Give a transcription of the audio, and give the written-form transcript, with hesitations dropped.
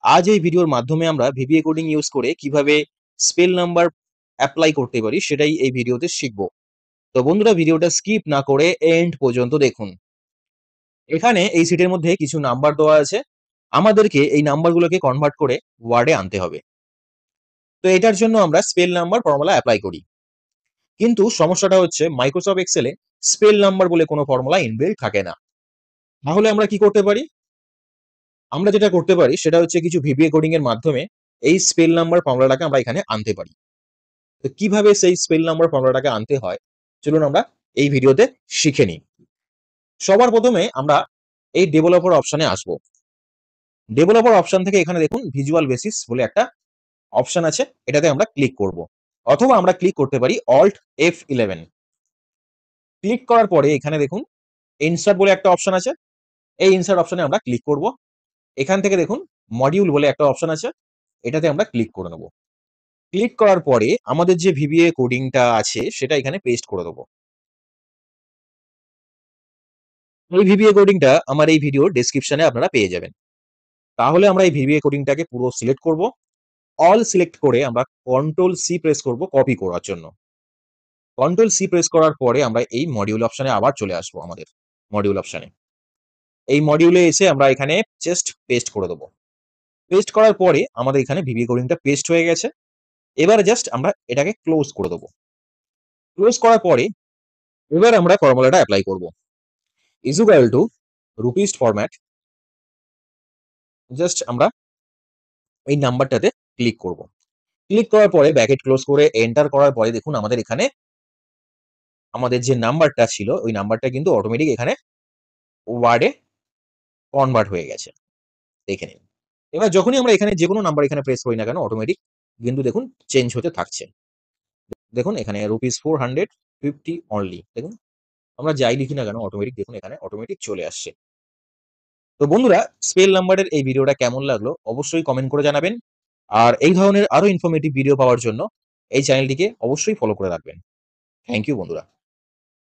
আজ এই ভিডিওর মাধ্যমে আমরা ভিবিএ কোডিং ইউজ করে কিভাবে স্পেল নাম্বার অ্যাপ্লাই করতে পারি সেটাই এই ভিডিওতে শিখব। তো বন্ধুরা ভিডিওটা স্কিপ না করে এন্ড পর্যন্ত দেখুন। এখানে এই শীটের মধ্যে কিছু নাম্বার দেওয়া আছে। আমাদেরকে এই নাম্বারগুলোকে কনভার্ট করে ওয়ার্ডে আনতে হবে। তো এটার জন্য আমরা স্পেল নাম্বার ফর্মুলা অ্যাপ্লাই করি। কিন্তু সমস্যাটা হচ্ছে মাইক্রোসফট এক্সেলে স্পেল নাম্বার বলে কোনো ফর্মুলা ইনবিল্ট থাকে না। তাহলে আমরা কি করতে পারি? আমরা যেটা করতে পারি সেটা হচ্ছে কিছু ভিবিএ কোডিং এর মাধ্যমে এই স্পেল নাম্বার ফর্মুলাটাকে আমরা এখানে আনতে পারি। তো কিভাবে সেই স্পেল নাম্বার ফর্মুলাটাকে আনতে হয় চলুন আমরা এই ভিডিওতে শিখে নিই। সবার প্রথমে আমরা এই ডেভেলপার অপশনে আসব। ডেভেলপার অপশন থেকে এখানে দেখুন ভিজুয়াল বেসিস বলে একটা অপশন আছে, এটাতে আমরা ক্লিক করব। অথবা আমরা ক্লিক করতে পারি অল্ট F11। ক্লিক করার পরে এখানে দেখুন ইনসার্ট বলে একটা অপশন আছে, এই ইনসার্ট অপশনে আমরা ক্লিক করব। এখান থেকে দেখুন মডিউল বলে একটা অপশন আছে, এটাতে আমরা ক্লিক করে নেব। ক্লিক করার পরে আমাদের যে ভিবিএ কোডিংটা আছে সেটা এখানে পেস্ট করে দেব। এই ভিবিএ কোডিংটা আমার এই ভিডিওর ডেসক্রিপশনে আপনারা পেয়ে যাবেন। তাহলে আমরা এই ভিবিএ কোডিংটাকে পুরো সিলেক্ট করব। অল সিলেক্ট করে আমরা কন্ট্রোল সি প্রেস করব কপি করার জন্য। কন্ট্রোল সি প্রেস করার পরে আমরা এই মডিউল অপশনে আবার চলে আসবো আমাদের মডিউল অপশনে। এই মডিউলে এসে আমরা এখানে জাস্ট পেস্ট করে দেব। পেস্ট করার পরে আমাদের এখানে ভিবিএ কোডিংটা পেস্ট হয়ে গেছে। এবার জাস্ট আমরা এটাকে ক্লোজ করে দেব। ক্লোজ করার পরে এবার আমরা ফর্মুলাটা এপ্লাই করব। Is equal to rupees format, just আমরা এই নাম্বারটাতে ক্লিক করব। ক্লিক করার পরে ব্র্যাকেট ক্লোজ করে এন্টার করার পরে দেখুন আমাদের এখানে আমাদের যে নাম্বারটা ছিল ওই নাম্বারটা কিন্তু অটোমেটিক এখানে ওয়ার্ডে কনভার্ট হয়ে গেছে। দেখে নিন। এবার যখনই আমরা এখানে যেকোনো নাম্বার এখানে প্রেস করি না কেন অটোমেটিক কিন্তু দেখুন চেঞ্জ হতে থাকছে। দেখুন এখানে ₹450 অনলি দেখুন। আমরা যাই লিখি না কেন অটোমেটিক দেখুন এখানে অটোমেটিক চলে আসছে। তো বন্ধুরা স্পেল নাম্বারের এই ভিডিওটা কেমন লাগলো অবশ্যই কমেন্ট করে জানাবেন। আর এই ধরনের আরো ইনফরমেটিভ ভিডিও পাওয়ার জন্য এই চ্যানেলটিকে অবশ্যই ফলো করে রাখবেন। থ্যাংক ইউ বন্ধুরা।